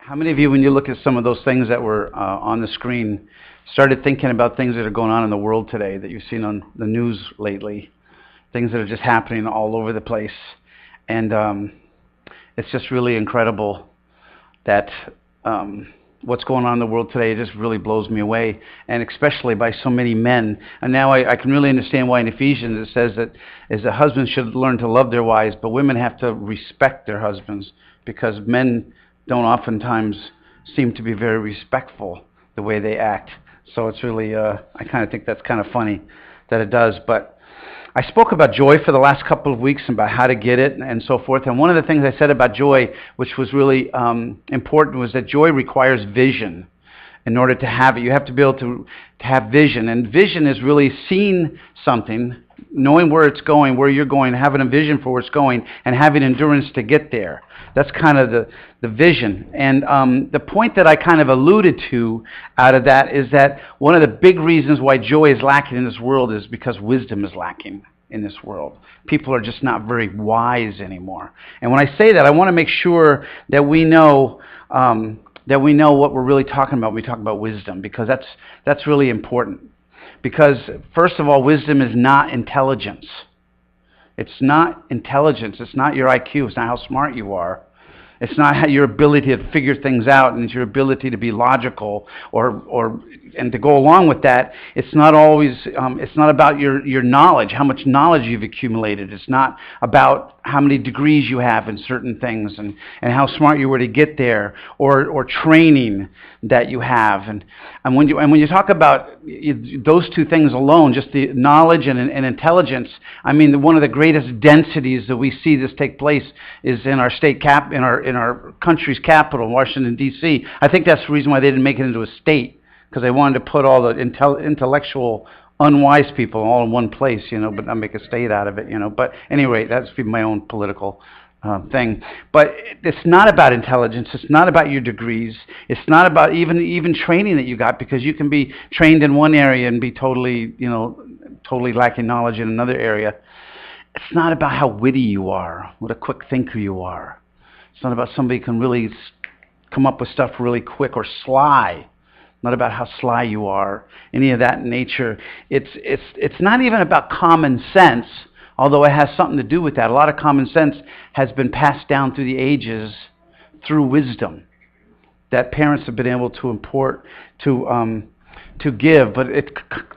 How many of you, when you look at some of those things that were on the screen, started thinking about things that are going on in the world today that you've seen on the news lately, things that are just happening all over the place? And it's just really incredible that what's going on in the world today. It just really blows me away, and especially by so many men. And now I can really understand why in Ephesians it says that the husbands should learn to love their wives, but women have to respect their husbands, because men don't oftentimes seem to be very respectful the way they act. So it's really, I kind of think that's kind of funny that it does. But I spoke about joy for the last couple of weeks and about how to get it and so forth. And one of the things I said about joy, which was really important, was that joy requires vision. In order to have it, you have to be able to have vision. And vision is really seeing something, knowing where it's going, where you're going, having a vision for where it's going, and having endurance to get there. That's kind of the vision. And the point that I kind of alluded to out of that is that one of the big reasons why joy is lacking in this world is because wisdom is lacking in this world. People are just not very wise anymore. And when I say that, I want to make sure that we know what we're really talking about when we talk about wisdom, because that's really important. Because, first of all, wisdom is not intelligence. It's not intelligence. It's not your IQ. It's not how smart you are. It's not your ability to figure things out, and it's your ability to be logical and to go along with that. It's not always. It's not about your knowledge, how much knowledge you've accumulated. It's not about how many degrees you have in certain things and how smart you were to get there, or training that you have. And when you talk about those two things alone, just the knowledge and intelligence, I mean, one of the greatest densities that we see this take place is in our in our country's capital, Washington, D.C. I think that's the reason why they didn't make it into a state, because they wanted to put all the intellectual, unwise people all in one place, but not make a state out of it, But anyway, that's my own political thing. But it's not about intelligence. It's not about your degrees. It's not about even training that you got, because you can be trained in one area and be totally lacking knowledge in another area. It's not about how witty you are, what a quick thinker you are. It's not about somebody who can really come up with stuff really quick, or sly. Not about how sly you are, any of that nature. It's not even about common sense, although it has something to do with that. A lot of common sense has been passed down through the ages through wisdom that parents have been able to import, to give. But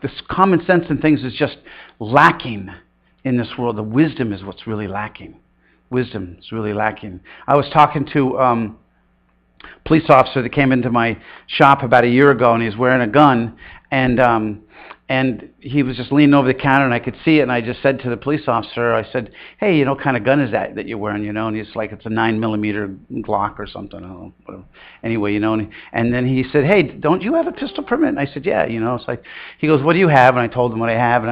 this common sense and things is just lacking in this world. The wisdom is what's really lacking. Wisdom is really lacking. I was talking to police officer that came into my shop about a year ago, and he was wearing a gun, and he was just leaning over the counter, and I could see it, and I just said to the police officer, I said, "Hey, what kind of gun is that you're wearing?" And he's like, "It's a 9mm Glock or something." I don't know, whatever. Anyway, and then he said, "Hey, don't you have a pistol permit?" And I said, "Yeah." It's like, he goes, "What do you have?" And I told him what I have,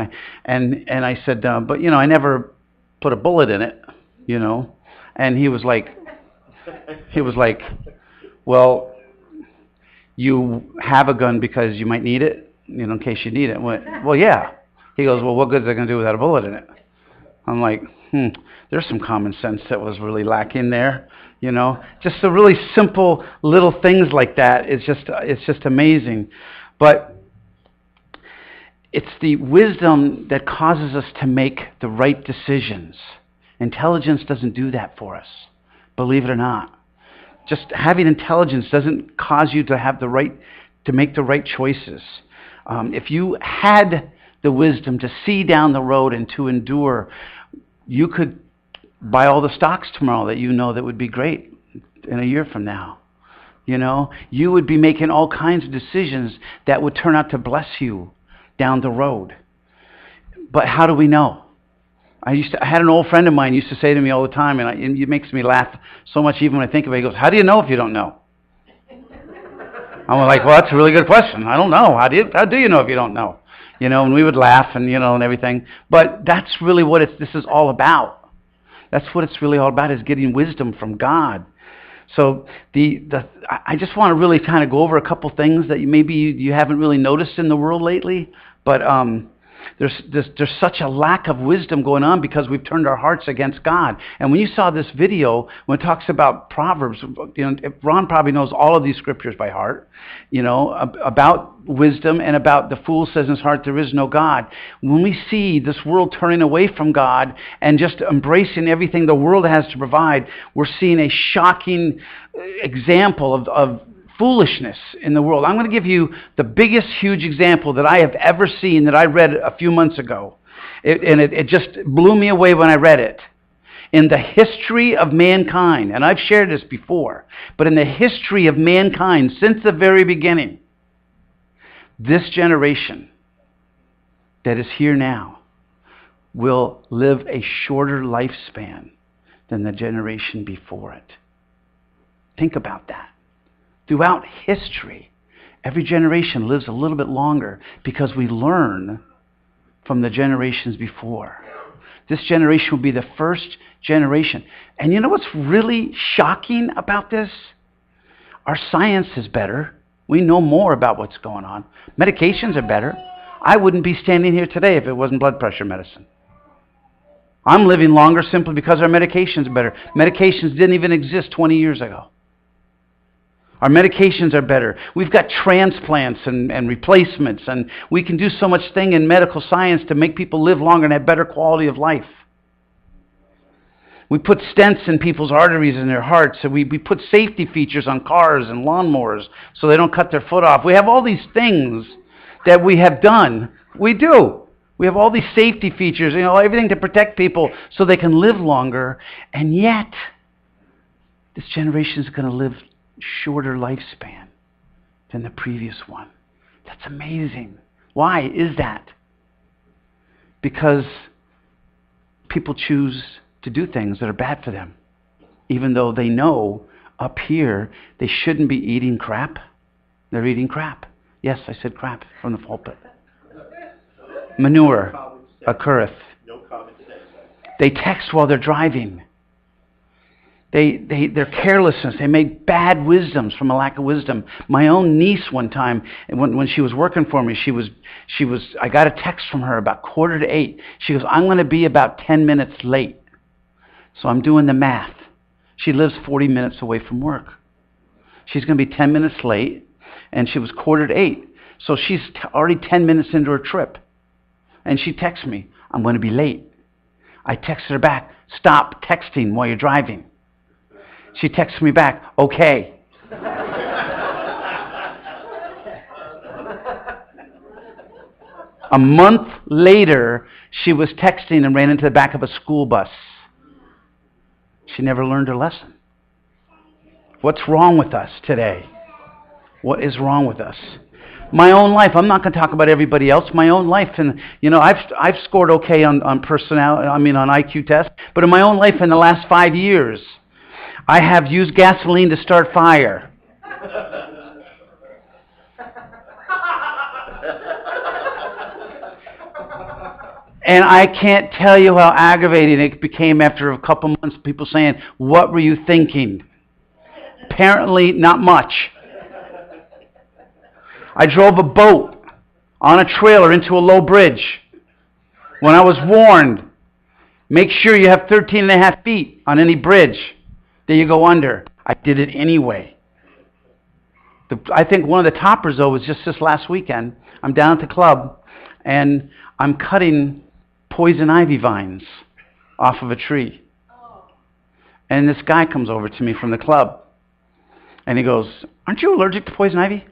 and I said, "But I never put a bullet in it." And he was like, "Well, you have a gun because you might need it, in case you need it." Well, yeah. He goes, "Well, what good is it going to do without a bullet in it?" I'm like, there's some common sense that was really lacking there, Just the really simple little things like that. It's just amazing. But it's the wisdom that causes us to make the right decisions. Intelligence doesn't do that for us, believe it or not. Just having intelligence doesn't cause you to make the right choices. If you had the wisdom to see down the road and to endure, you could buy all the stocks tomorrow that would be great in a year from now. You would be making all kinds of decisions that would turn out to bless you down the road. But how do we know? I had an old friend of mine used to say to me all the time, and it makes me laugh so much even when I think of it. He goes, "How do you know if you don't know?" I'm like, "Well, that's a really good question. I don't know. How do you know if you don't know?" And we would laugh and everything. But that's really what this is all about. That's what it's really all about, is getting wisdom from God. So I just want to really kind of go over a couple things that maybe you haven't really noticed in the world lately. But There's such a lack of wisdom going on because we've turned our hearts against God. And when you saw this video, when it talks about Proverbs, Ron probably knows all of these scriptures by heart, about wisdom and about the fool says in his heart there is no God. When we see this world turning away from God and just embracing everything the world has to provide, we're seeing a shocking example of foolishness in the world. I'm going to give you the biggest, huge example that I have ever seen that I read a few months ago. It just blew me away when I read it. In the history of mankind, and I've shared this before, but in the history of mankind since the very beginning, this generation that is here now will live a shorter lifespan than the generation before it. Think about that. Throughout history, every generation lives a little bit longer because we learn from the generations before. This generation will be the first generation. And you know what's really shocking about this? Our science is better. We know more about what's going on. Medications are better. I wouldn't be standing here today if it wasn't blood pressure medicine. I'm living longer simply because our medications are better. Medications didn't even exist 20 years ago. Our medications are better. We've got transplants and replacements, and we can do so much thing in medical science to make people live longer and have better quality of life. We put stents in people's arteries in their hearts, and we put safety features on cars and lawnmowers so they don't cut their foot off. We have all these things that we have done. We do. We have all these safety features, everything to protect people so they can live longer, and yet this generation is going to live shorter lifespan than the previous one. That's amazing. Why is that? Because people choose to do things that are bad for them, even though they know up here they shouldn't be eating crap. They're eating crap. Yes, I said crap from the pulpit. Manure occurreth. They text while they're driving. Their carelessness, they made bad wisdoms from a lack of wisdom. My own niece one time, when she was working for me, I got a text from her about 7:45. She goes, I'm going to be about 10 minutes late. So I'm doing the math. She lives 40 minutes away from work. She's going to be 10 minutes late, and she was 7:45. So she's already 10 minutes into her trip. And she texts me, I'm going to be late. I texted her back, stop texting while you're driving. She texts me back, okay. A month later, she was texting and ran into the back of a school bus. She never learned her lesson. What's wrong with us today? What is wrong with us? My own life, I'm not going to talk about everybody else. My own life, and I've scored okay on IQ tests, but in my own life in the last 5 years, I have used gasoline to start fire. And I can't tell you how aggravating it became after a couple months, people saying, what were you thinking? Apparently, not much. I drove a boat on a trailer into a low bridge when I was warned, make sure you have 13 and a half feet on any bridge that you go under. I did it anyway. I think one of the toppers, though, was just this last weekend. I'm down at the club, and I'm cutting poison ivy vines off of a tree. And this guy comes over to me from the club, and he goes, aren't you allergic to poison ivy?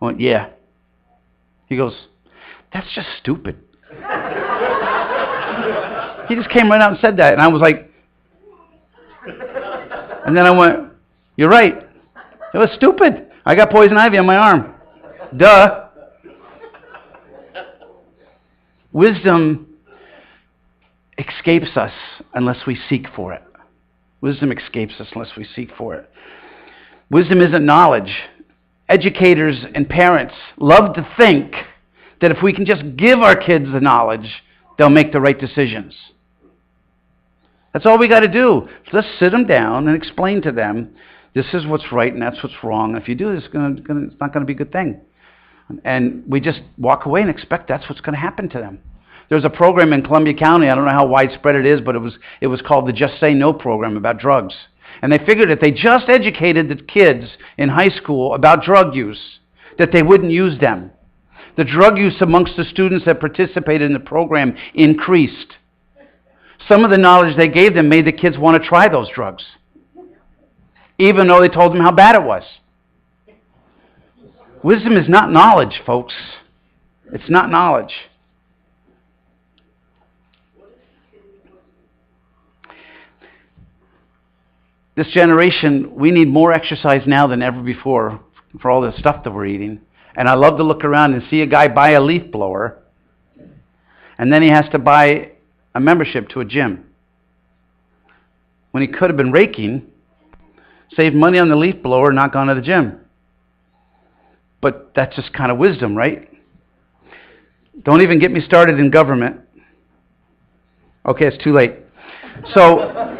I went, yeah. He goes, that's just stupid. He just came right out and said that, and I was like, and then I went, you're right. It was stupid. I got poison ivy on my arm. Duh. Wisdom escapes us unless we seek for it. Wisdom escapes us unless we seek for it. Wisdom isn't knowledge. Educators and parents love to think that if we can just give our kids the knowledge, they'll make the right decisions. That's all we got to do. Let's sit them down and explain to them, this is what's right and that's what's wrong. If you do this, it's not going to be a good thing. And we just walk away and expect that's what's going to happen to them. There's a program in Columbia County, I don't know how widespread it is, but it was called the Just Say No program about drugs. And they figured if they just educated the kids in high school about drug use, that they wouldn't use them. The drug use amongst the students that participated in the program increased. Some of the knowledge they gave them made the kids want to try those drugs, even though they told them how bad it was. Wisdom is not knowledge, folks. It's not knowledge. This generation, we need more exercise now than ever before for all the stuff that we're eating. And I love to look around and see a guy buy a leaf blower, and then he has to buy a membership to a gym. When he could have been raking, saved money on the leaf blower, and not gone to the gym. But that's just kind of wisdom, right? Don't even get me started in government. Okay, it's too late. So,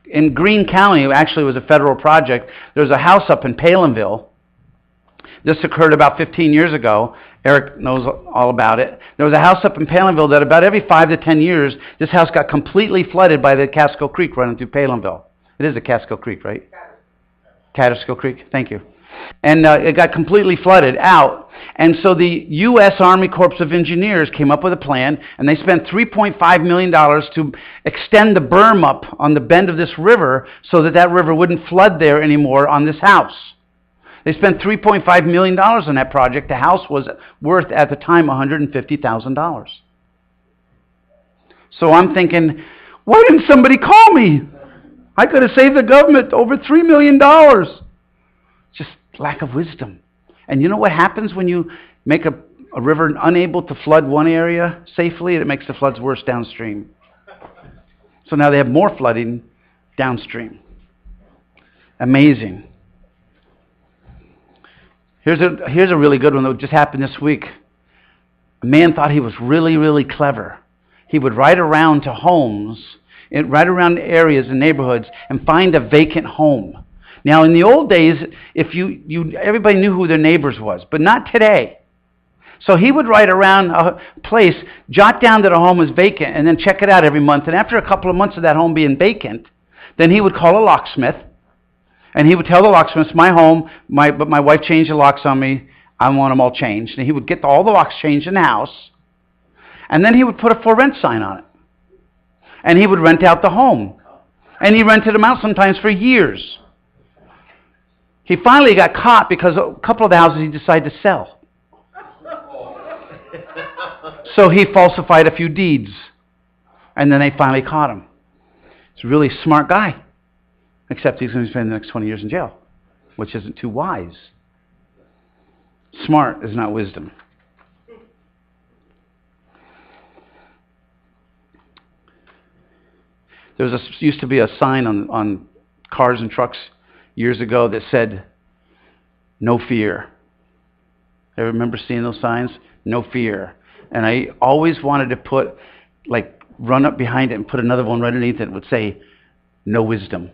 in Greene County, actually it was a federal project, there's a house up in Palinville. This occurred about 15 years ago. Eric knows all about it. There was a house up in Palinville that about every 5 to 10 years, this house got completely flooded by the Catskill Creek running through Palinville. It is the Catskill Creek, right? Catskill Creek, thank you. And it got completely flooded out. And so the U.S. Army Corps of Engineers came up with a plan, and they spent $3.5 million to extend the berm up on the bend of this river so that that river wouldn't flood there anymore on this house. They spent $3.5 million on that project. The house was worth, at the time, $150,000. So I'm thinking, why didn't somebody call me? I could have saved the government over $3 million. Just lack of wisdom. And you know what happens when you make a river unable to flood one area safely? It makes the floods worse downstream. So now they have more flooding downstream. Amazing. Here's a really good one that just happened this week. A man thought he was really, really clever. He would ride around to homes, right around areas and neighborhoods, and find a vacant home. Now, in the old days, if everybody knew who their neighbors was, but not today. So he would ride around a place, jot down that a home was vacant, and then check it out every month. And after a couple of months of that home being vacant, then he would call a locksmith, and he would tell the locksmith, my home, but my wife changed the locks on me, I want them all changed. And he would get all the locks changed in the house, and then he would put a for rent sign on it. And he would rent out the home. And he rented them out sometimes for years. He finally got caught because a couple of the houses he decided to sell. So he falsified a few deeds. And then they finally caught him. He's a really smart guy. Except he's going to spend the next 20 years in jail, which isn't too wise. Smart is not wisdom. There used to be a sign on cars and trucks years ago that said, no fear. I remember seeing those signs, no fear. And I always wanted to run up behind it and put another one right underneath it that would say, no wisdom.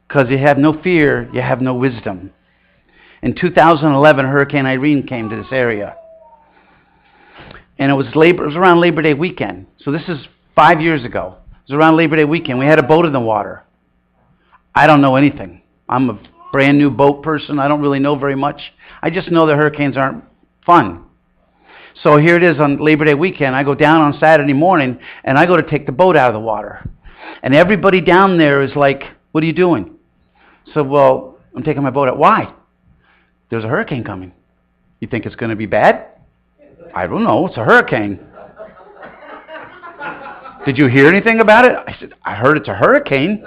Because you have no fear, you have no wisdom. In 2011, Hurricane Irene came to this area. And it was around Labor Day weekend. So this is 5 years ago. It was around Labor Day weekend. We had a boat in the water. I don't know anything. I'm a brand new boat person. I don't really know very much. I just know that hurricanes aren't fun. So here it is on Labor Day weekend. I go down on Saturday morning, and I go to take the boat out of the water. And everybody down there is like, what are you doing? So, well, I'm taking my boat out. Why? There's a hurricane coming. You think it's going to be bad? I don't know. It's a hurricane. Did you hear anything about it? I said, I heard it's a hurricane.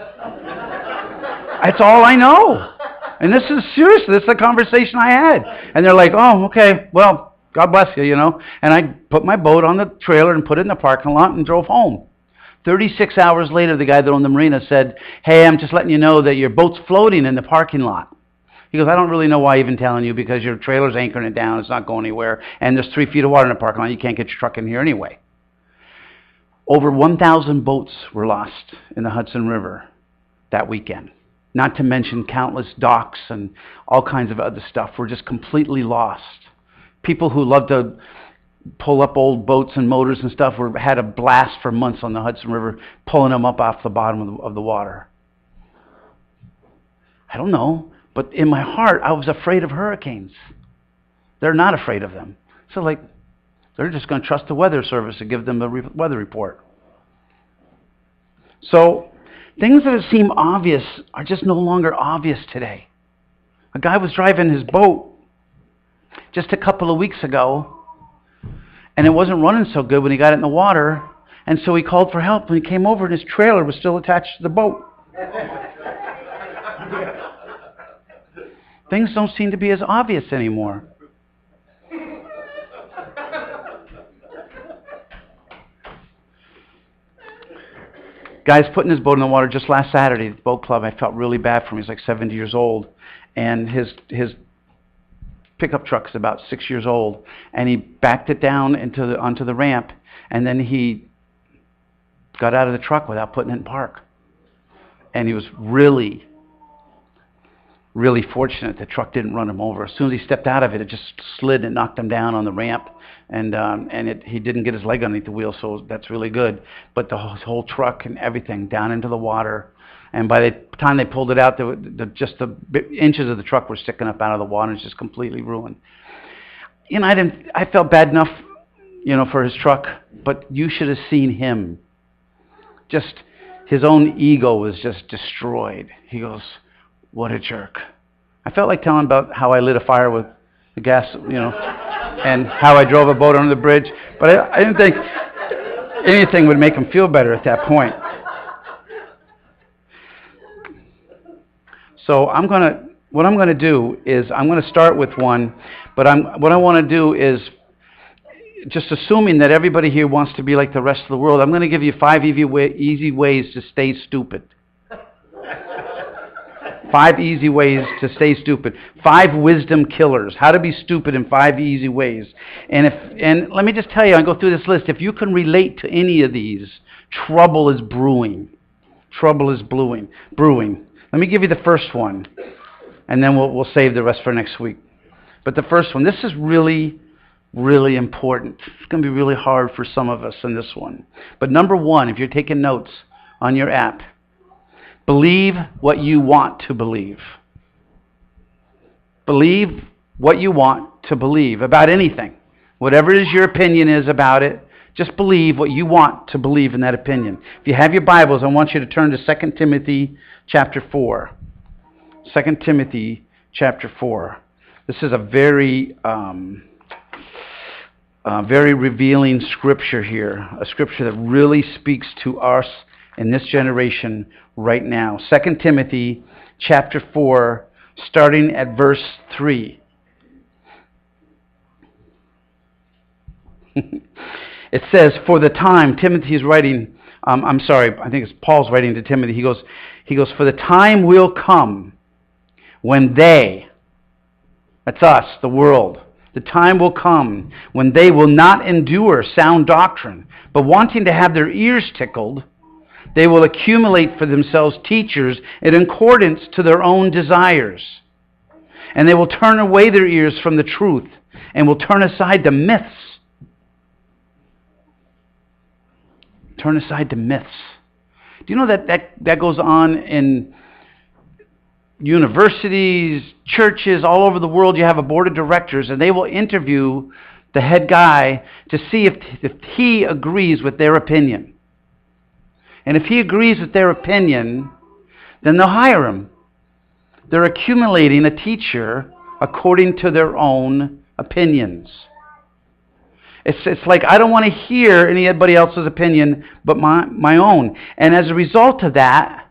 That's all I know. And this is seriously, this is the conversation I had. And they're like, oh, okay, well, God bless you, you know. And I put my boat on the trailer and put it in the parking lot and drove home. 36 hours later, the guy that owned the marina said, hey, I'm just letting you know that your boat's floating in the parking lot. He goes, I don't really know why I'm even telling you because your trailer's anchoring it down. It's not going anywhere. And there's 3 feet of water in the parking lot. You can't get your truck in here anyway. Over 1,000 boats were lost in the Hudson River that weekend. not to mention countless docks and all kinds of other stuff, were just completely lost. People who love to pull up old boats and motors and stuff had a blast for months on the Hudson River, pulling them up off the bottom of the water. I don't know, but in my heart, I was afraid of hurricanes. They're not afraid of them. So they're just going to trust the weather service to give them the weather report. So things that seem obvious are just no longer obvious today. A guy was driving his boat just a couple of weeks ago, and it wasn't running so good when he got it in the water, and so he called for help. When he came over, and his trailer was still attached to the boat. Things don't seem to be as obvious anymore. Guy's putting his boat in the water just last Saturday at the boat club. I felt really bad for him. He's like 70 years old, and his pickup truck is about 6 years old, and he backed it down onto the ramp, and then he got out of the truck without putting it in park. And he was really, really fortunate the truck didn't run him over. As soon as he stepped out of it, it just slid and knocked him down on the ramp, and he didn't get his leg underneath the wheel, so that's really good. But the whole truck and everything down into the water, and by the time they pulled it out, just the inches of the truck were sticking up out of the water, and it's just completely ruined. You know, I felt bad enough, for his truck, but you should have seen him. Just his own ego was just destroyed. He goes, "What a jerk." I felt like telling about how I lit a fire with the gas, and how I drove a boat under the bridge, but I didn't think anything would make him feel better at that point. So what I'm going to do is I'm going to start with one, but what I want to do is, just assuming that everybody here wants to be like the rest of the world, I'm going to give you 5 easy ways to stay stupid. 5 easy ways to stay stupid. 5 wisdom killers. How to be stupid in 5 easy ways. And let me just tell you, I go through this list. If you can relate to any of these, trouble is brewing. Trouble is brewing. Let me give you the first one, and then we'll save the rest for next week. But the first one, this is really, really important. It's going to be really hard for some of us in this one. But number 1, if you're taking notes on your app, believe what you want to believe. Believe what you want to believe about anything. Whatever it is your opinion is about it, just believe what you want to believe in that opinion. If you have your Bibles, I want you to turn to 2 Timothy chapter 4. 2 Timothy chapter 4. This is a very revealing scripture here, a scripture that really speaks to us in this generation right now. 2 Timothy chapter 4, starting at verse 3. It says, "For the time," Timothy is writing, I think it's Paul's writing to Timothy. He goes, "For the time will come when they," that's us, the world, "the time will come when they will not endure sound doctrine, but wanting to have their ears tickled, they will accumulate for themselves teachers in accordance to their own desires. And they will turn away their ears from the truth and will turn aside to myths." Turn aside to myths. Do you know that goes on in universities, churches, all over the world? You have a board of directors, and they will interview the head guy to see if he agrees with their opinion. And if he agrees with their opinion, then they'll hire him. They're accumulating a teacher according to their own opinions. It's like, I don't want to hear anybody else's opinion but my own. And as a result of that,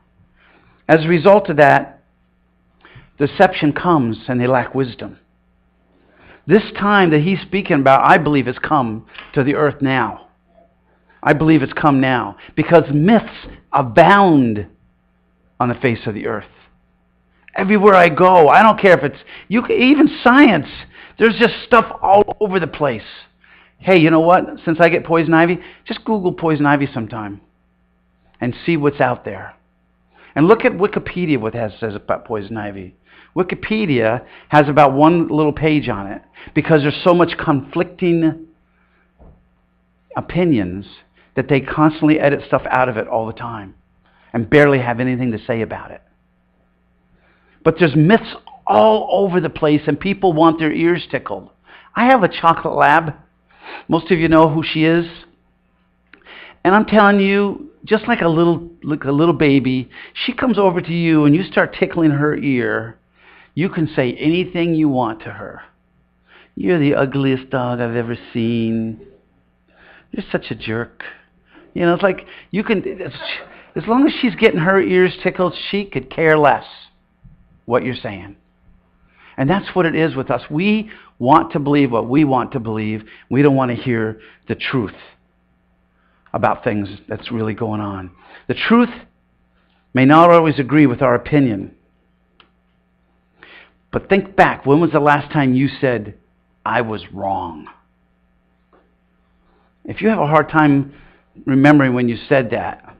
deception comes, and they lack wisdom. This time that he's speaking about, I believe, has come to the earth now. I believe it's come now because myths abound on the face of the earth. Everywhere I go, I don't care if it's even science. There's just stuff all over the place. Hey, you know what? Since I get poison ivy, just Google poison ivy sometime and see what's out there. And look at Wikipedia, what it says about poison ivy. Wikipedia has about one little page on it because there's so much conflicting opinions that they constantly edit stuff out of it all the time and barely have anything to say about it. But there's myths all over the place, and people want their ears tickled. I have a chocolate lab. Most of you know who she is. And I'm telling you, just like a little baby, she comes over to you and you start tickling her ear. You can say anything you want to her. You're the ugliest dog I've ever seen. You're such a jerk. You know, it's like you can, as long as she's getting her ears tickled, she could care less what you're saying. And that's what it is with us. We want to believe what we want to believe. We don't want to hear the truth about things that's really going on. The truth may not always agree with our opinion. But think back. When was the last time you said, I was wrong? If you have a hard time remembering when you said that,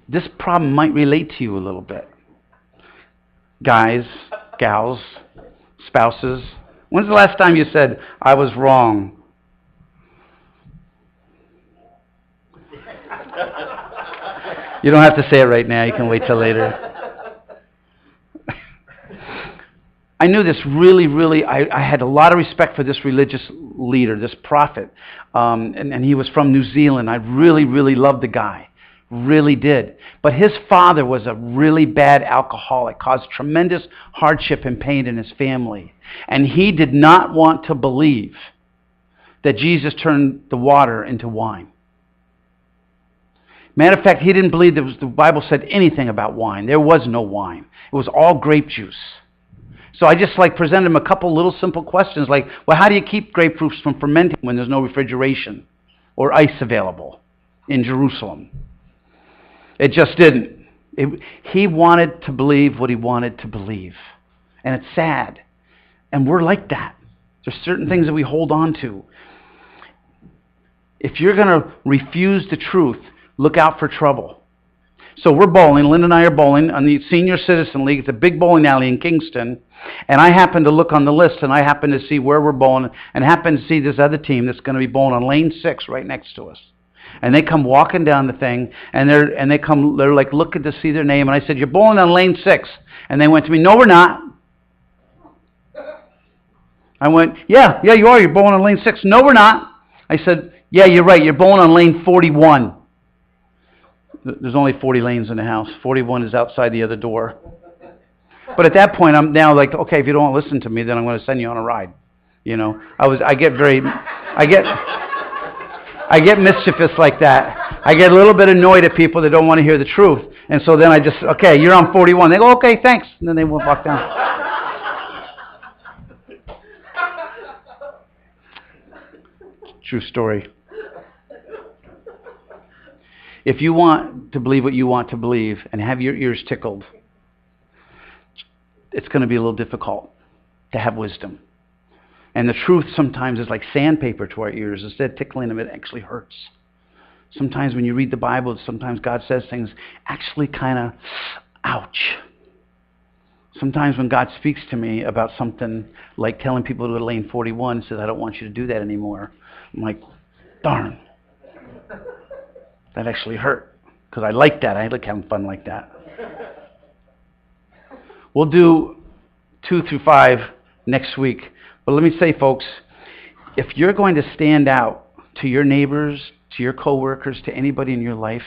this problem might relate to you a little bit. Guys, gals, spouses, when's the last time you said, I was wrong? You don't have to say it right now. You can wait till later. I knew this really, I had a lot of respect for this religious leader, this prophet. And he was from New Zealand. I really loved the guy. Really did. But his father was a really bad alcoholic, caused tremendous hardship and pain in his family. And he did not want to believe that Jesus turned the water into wine. Matter of fact, he didn't believe that the Bible said anything about wine. There was no wine. It was all grape juice. So I just presented him a couple little simple questions like, well, how do you keep grapefruits from fermenting when there's no refrigeration or ice available in Jerusalem? It just didn't. He wanted to believe what he wanted to believe. And it's sad. And we're like that. There's certain things that we hold on to. If you're going to refuse the truth, look out for trouble. So we're bowling. Linda and I are bowling on the Senior Citizen League. It's a big bowling alley in Kingston. And I happen to look on the list, and I happen to see where we're bowling, and happen to see this other team that's going to be bowling on lane 6 right next to us. And they come walking down the thing, and they're like looking to see their name. And I said, "You're bowling on lane 6." And they went to me, "No, we're not." I went, yeah, you are. You're bowling on lane 6. "No, we're not." I said, "Yeah, you're right. You're bowling on lane 41. There's only 40 lanes in the house. 41 is outside the other door. But at that point, I'm now like, okay, if you don't want to listen to me, then I'm going to send you on a ride. You know, I get mischievous like that. I get a little bit annoyed at people that don't want to hear the truth. And so then I just, okay, you're on 41. They go, okay, thanks. And then they walk down. True story. If you want to believe what you want to believe and have your ears tickled, it's going to be a little difficult to have wisdom. And the truth sometimes is like sandpaper to our ears. Instead of tickling them, it actually hurts. Sometimes when you read the Bible, sometimes God says things actually kind of, ouch. Sometimes when God speaks to me about something like telling people to go to lane 41 and says, I don't want you to do that anymore, I'm like, darn. That actually hurt. Because I like that. I like having fun like that. We'll do 2 through 5 next week. But let me say, folks, if you're going to stand out to your neighbors, to your coworkers, to anybody in your life,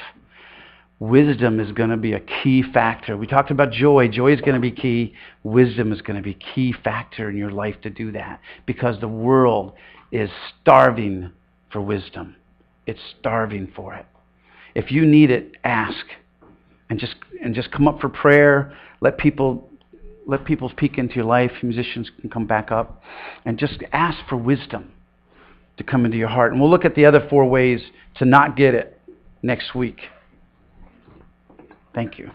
wisdom is going to be a key factor. We talked about joy. Joy is going to be key. Wisdom is going to be a key factor in your life to do that. Because the world is starving for wisdom. It's starving for it. If you need it, ask. And just come up for prayer. Let people peek into your life. Musicians can come back up. And just ask for wisdom to come into your heart. And we'll look at the other 4 ways to not get it next week. Thank you.